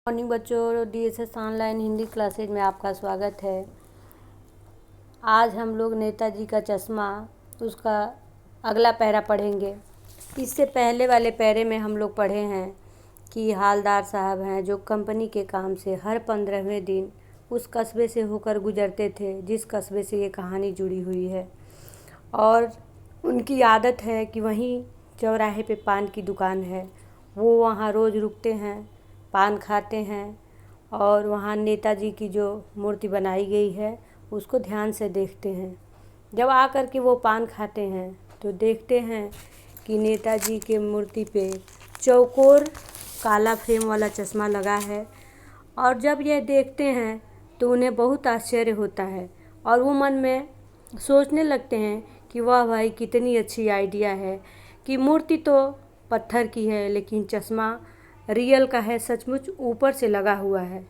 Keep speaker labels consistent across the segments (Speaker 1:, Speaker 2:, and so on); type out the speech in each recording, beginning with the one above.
Speaker 1: Morning बच्चों, DSS online Hindi classes में आपका स्वागत है। आज हम लोग नेताजी का चश्मा उसका अगला पैरा पढ़ेंगे। इससे पहले वाले पैरे में हम लोग पढ़े हैं कि हालदार साहब हैं जो कंपनी के काम से हर 15वें दिन उस कस्बे से होकर गुजरते थे जिस कस्बे से ये कहानी जुड़ी हुई है। और उनकी आदत है कि वहीं चौराहे पे पान की दुकान है, वो वहाँ रोज़ रुकते हैं, पान खाते हैं और वहाँ नेताजी की जो मूर्ति बनाई गई है उसको ध्यान से देखते हैं। जब आकर के वो पान खाते हैं तो देखते हैं कि नेताजी के मूर्ति पे चौकोर काला फ्रेम वाला चश्मा लगा है। और जब यह देखते हैं तो उन्हें बहुत आश्चर्य होता है और वो मन में सोचने लगते हैं कि वाह भाई, कितनी अच्छी आइडिया है कि मूर्ति तो पत्थर की है लेकिन चश्मा रियल का है, सचमुच ऊपर से लगा हुआ है।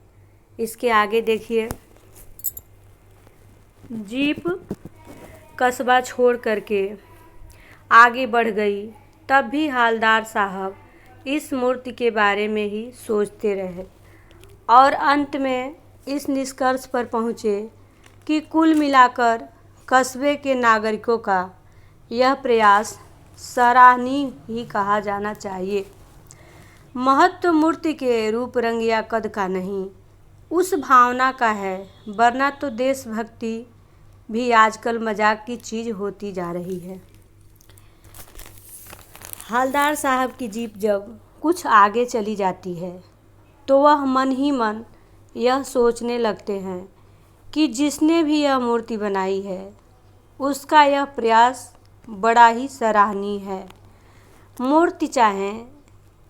Speaker 1: इसके आगे देखिए, जीप कस्बा छोड़ करके आगे बढ़ गई, तब भी हालदार साहब इस मूर्ति के बारे में ही सोचते रहे और अंत में इस निष्कर्ष पर पहुँचे कि कुल मिलाकर कस्बे के नागरिकों का यह प्रयास सराहनीय ही कहा जाना चाहिए। महत्व मूर्ति के रूप रंग या कद का नहीं, उस भावना का है, वरना तो देशभक्ति भी आजकल मजाक की चीज़ होती जा रही है। हालदार साहब की जीप जब कुछ आगे चली जाती है तो वह मन ही मन यह सोचने लगते हैं कि जिसने भी यह मूर्ति बनाई है उसका यह प्रयास बड़ा ही सराहनीय है। मूर्ति चाहे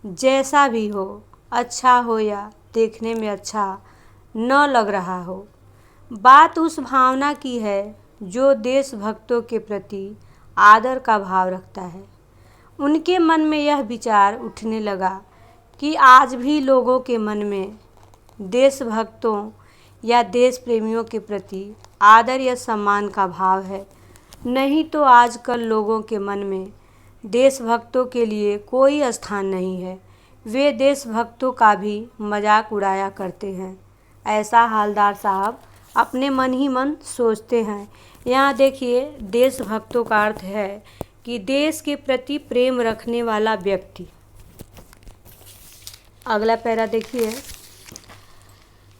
Speaker 1: जैसा भी हो, अच्छा हो या देखने में अच्छा न लग रहा हो, बात उस भावना की है जो देशभक्तों के प्रति आदर का भाव रखता है। उनके मन में यह विचार उठने लगा कि आज भी लोगों के मन में देशभक्तों या देश प्रेमियों के प्रति आदर या सम्मान का भाव है। नहीं तो आजकल लोगों के मन में देशभक्तों के लिए कोई स्थान नहीं है, वे देशभक्तों का भी मजाक उड़ाया करते हैं। ऐसा हालदार साहब अपने मन ही मन सोचते हैं। यहाँ देखिए, देशभक्तों का अर्थ है कि देश के प्रति प्रेम रखने वाला व्यक्ति। अगला पैरा देखिए,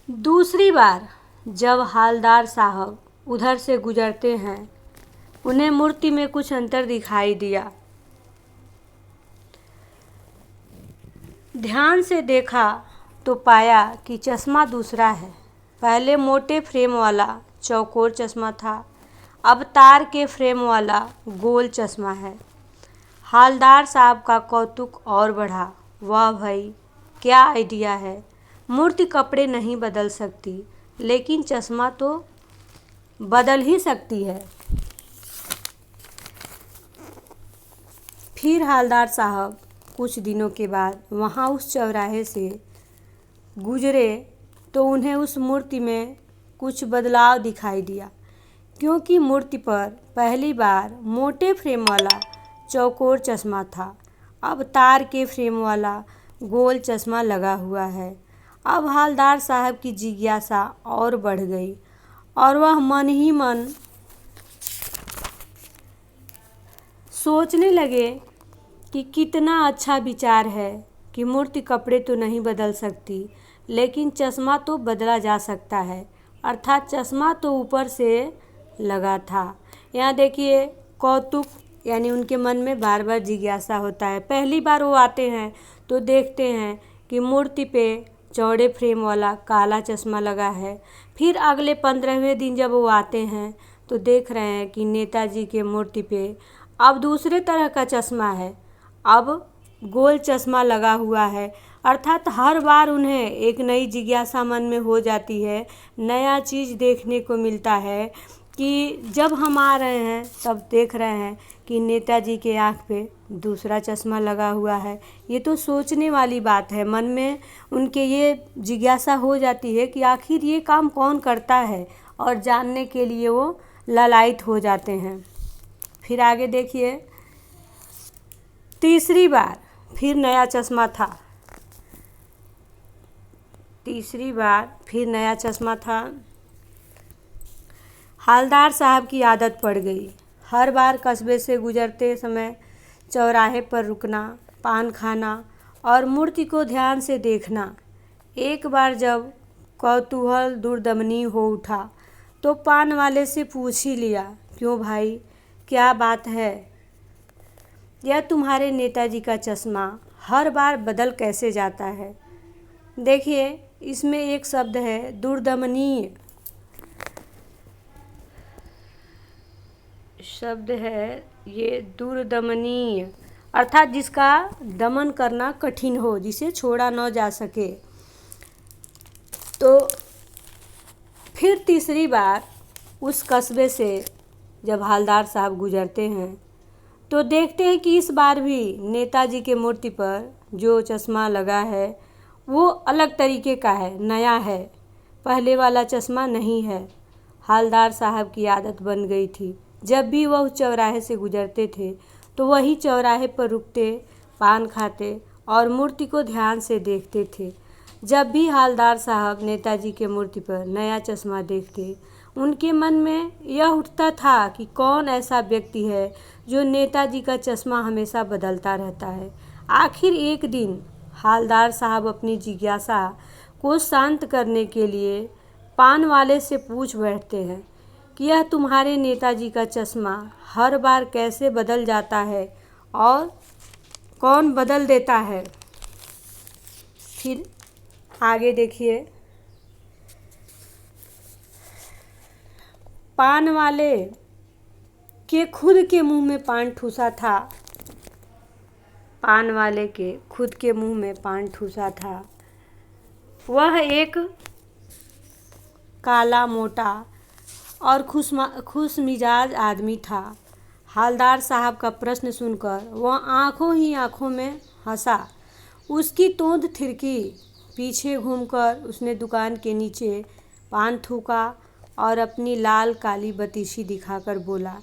Speaker 1: दूसरी बार जब हालदार साहब उधर से गुजरते हैं उन्हें मूर्ति में कुछ अंतर दिखाई दिया। ध्यान से देखा तो पाया कि चश्मा दूसरा है। पहले मोटे फ्रेम वाला चौकोर चश्मा था, अब तार के फ्रेम वाला गोल चश्मा है। हालदार साहब का कौतुक और बढ़ा। वाह भाई, क्या आइडिया है। मूर्ति कपड़े नहीं बदल सकती लेकिन चश्मा तो बदल ही सकती है। फिर हालदार साहब कुछ दिनों के बाद वहाँ उस चौराहे से गुजरे तो उन्हें उस मूर्ति में कुछ बदलाव दिखाई दिया, क्योंकि मूर्ति पर पहली बार मोटे फ्रेम वाला चौकोर चश्मा था, अब तार के फ्रेम वाला गोल चश्मा लगा हुआ है। अब हालदार साहब की जिज्ञासा और बढ़ गई और वह मन ही मन सोचने लगे कि कितना अच्छा विचार है कि मूर्ति कपड़े तो नहीं बदल सकती लेकिन चश्मा तो बदला जा सकता है, अर्थात चश्मा तो ऊपर से लगा था। यहाँ देखिए, कौतुक यानी उनके मन में बार बार जिज्ञासा होता है। पहली बार वो आते हैं तो देखते हैं कि मूर्ति पे चौड़े फ्रेम वाला काला चश्मा लगा है। फिर अगले 15वें दिन जब वो आते हैं तो देख रहे हैं कि नेताजी के मूर्ति पे अब दूसरे तरह का चश्मा है, अब गोल चश्मा लगा हुआ है। अर्थात हर बार उन्हें एक नई जिज्ञासा मन में हो जाती है, नया चीज़ देखने को मिलता है कि जब हम आ रहे हैं तब देख रहे हैं कि नेताजी के आँख पे दूसरा चश्मा लगा हुआ है। ये तो सोचने वाली बात है। मन में उनके ये जिज्ञासा हो जाती है कि आखिर ये काम कौन करता है और जानने के लिए वो लालायित हो जाते हैं। फिर आगे देखिए, तीसरी बार फिर नया चश्मा था। तीसरी बार फिर नया चश्मा था। हालदार साहब की आदत पड़ गई, हर बार कस्बे से गुजरते समय चौराहे पर रुकना, पान खाना और मूर्ति को ध्यान से देखना। एक बार जब कौतूहल दुर्दमनीय हो उठा तो पान वाले से पूछ ही लिया, क्यों भाई, क्या बात है? यह तुम्हारे नेताजी का चश्मा हर बार बदल कैसे जाता है? देखिए, इसमें एक शब्द है दुर्दमनीय, शब्द है ये दुर्दमनीय, अर्थात जिसका दमन करना कठिन हो, जिसे छोड़ा न जा सके। तो फिर तीसरी बार उस कस्बे से जब हालदार साहब गुजरते हैं तो देखते हैं कि इस बार भी नेताजी के मूर्ति पर जो चश्मा लगा है वो अलग तरीके का है, नया है, पहले वाला चश्मा नहीं है। हालदार साहब की आदत बन गई थी, जब भी वह चौराहे से गुजरते थे तो वही चौराहे पर रुकते, पान खाते और मूर्ति को ध्यान से देखते थे। जब भी हालदार साहब नेताजी के मूर्ति पर नया चश्मा देखते, उनके मन में यह उठता था कि कौन ऐसा व्यक्ति है जो नेताजी का चश्मा हमेशा बदलता रहता है। आखिर एक दिन हालदार साहब अपनी जिज्ञासा को शांत करने के लिए पान वाले से पूछ बैठते हैं कि यह तुम्हारे नेताजी का चश्मा हर बार कैसे बदल जाता है और कौन बदल देता है? फिर आगे देखिए, पान वाले के खुद के मुंह में पान ठूसा था, पान वाले के खुद के मुंह में पान ठूसा था। वह एक काला, मोटा और खुश मिजाज आदमी था। हालदार साहब का प्रश्न सुनकर वह आंखों ही आंखों में हंसा। उसकी तोंद थिरकी, पीछे घूमकर उसने दुकान के नीचे पान थूका और अपनी लाल काली बतीसी दिखाकर बोला,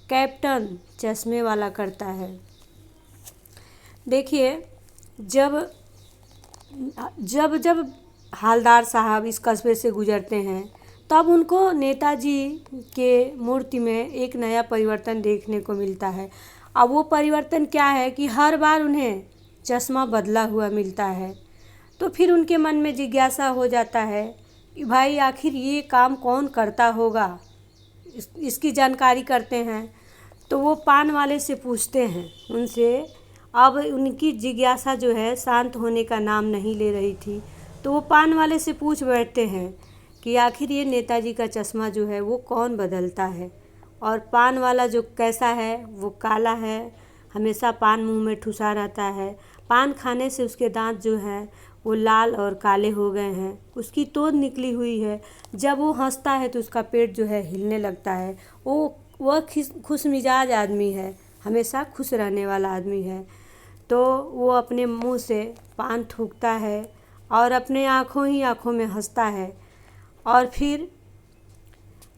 Speaker 1: कैप्टन चश्मे वाला करता है। देखिए, जब जब जब हालदार साहब इस कस्बे से गुजरते हैं तब उनको नेताजी के मूर्ति में एक नया परिवर्तन देखने को मिलता है। अब वो परिवर्तन क्या है कि हर बार उन्हें चश्मा बदला हुआ मिलता है। तो फिर उनके मन में जिज्ञासा हो जाता है कि भाई आखिर ये काम कौन करता होगा, इसकी जानकारी करते हैं। तो वो पान वाले से पूछते हैं उनसे। अब उनकी जिज्ञासा जो है शांत होने का नाम नहीं ले रही थी, तो वो पान वाले से पूछ बैठते हैं कि आखिर ये नेताजी का चश्मा जो है वो कौन बदलता है। और पान वाला जो कैसा है, वो काला है, हमेशा पान मुंह में ठुसा रहता है, पान खाने से उसके दांत जो हैं वो लाल और काले हो गए हैं, उसकी तोंद निकली हुई है, जब वो हंसता है तो उसका पेट जो है हिलने लगता है। वह खुश मिजाज आदमी है, हमेशा खुश रहने वाला आदमी है। तो वो अपने मुंह से पान थूकता है और अपने आँखों ही आँखों में हंसता है और फिर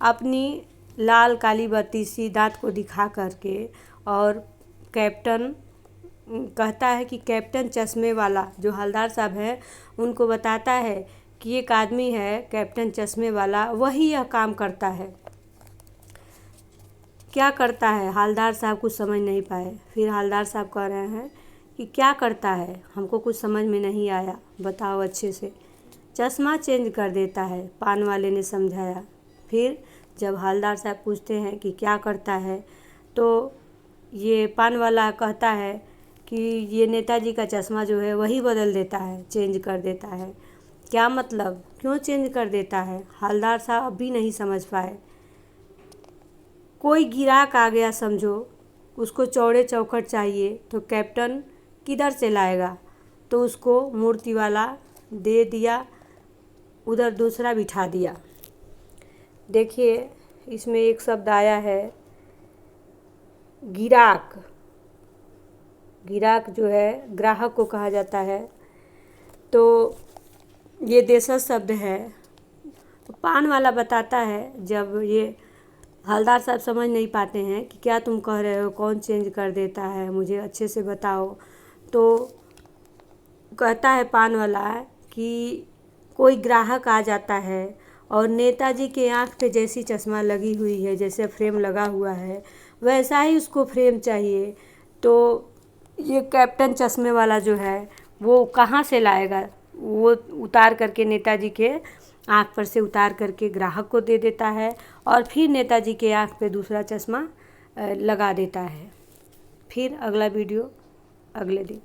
Speaker 1: अपनी लाल काली बत्तीसी दांत को दिखा करके और कैप्टन कहता है कि कैप्टन चश्मे वाला, जो हवलदार साहब है उनको बताता है कि एक आदमी है कैप्टन चश्मे वाला, वही यह काम करता है। क्या करता है? हवलदार साहब कुछ समझ नहीं पाए। फिर हवलदार साहब कह रहे हैं कि क्या करता है, हमको कुछ समझ में नहीं आया, बताओ अच्छे से। चश्मा चेंज कर देता है, पान वाले ने समझाया। फिर जब हवलदार साहब पूछते हैं कि क्या करता है, तो ये पान वाला कहता है कि ये नेताजी का चश्मा जो है वही बदल देता है, चेंज कर देता है। क्या मतलब, क्यों चेंज कर देता है? हवलदार साहब अभी नहीं समझ पाए। कोई गिराक आ गया समझो, उसको चौड़े चौखट चाहिए, तो कैप्टन किधर से लाएगा? तो उसको मूर्ति वाला दे दिया, उधर दूसरा बिठा दिया। देखिए, इसमें एक शब्द आया है गिराक। गिराक जो है ग्राहक को कहा जाता है, तो ये देशज शब्द है। तो पान वाला बताता है, जब ये हवलदार साहब समझ नहीं पाते हैं कि क्या तुम कह रहे हो, कौन चेंज कर देता है, मुझे अच्छे से बताओ। तो कहता है पान वाला कि कोई ग्राहक आ जाता है और नेताजी के आँख पे जैसी चश्मा लगी हुई है, जैसे फ्रेम लगा हुआ है, वैसा ही उसको फ्रेम चाहिए, तो ये कैप्टन चश्मे वाला जो है वो कहाँ से लाएगा? वो उतार करके नेताजी के आँख पर से उतार करके ग्राहक को दे देता है और फिर नेताजी के आँख पे दूसरा चश्मा लगा देता है। फिर अगला वीडियो अगले दिन।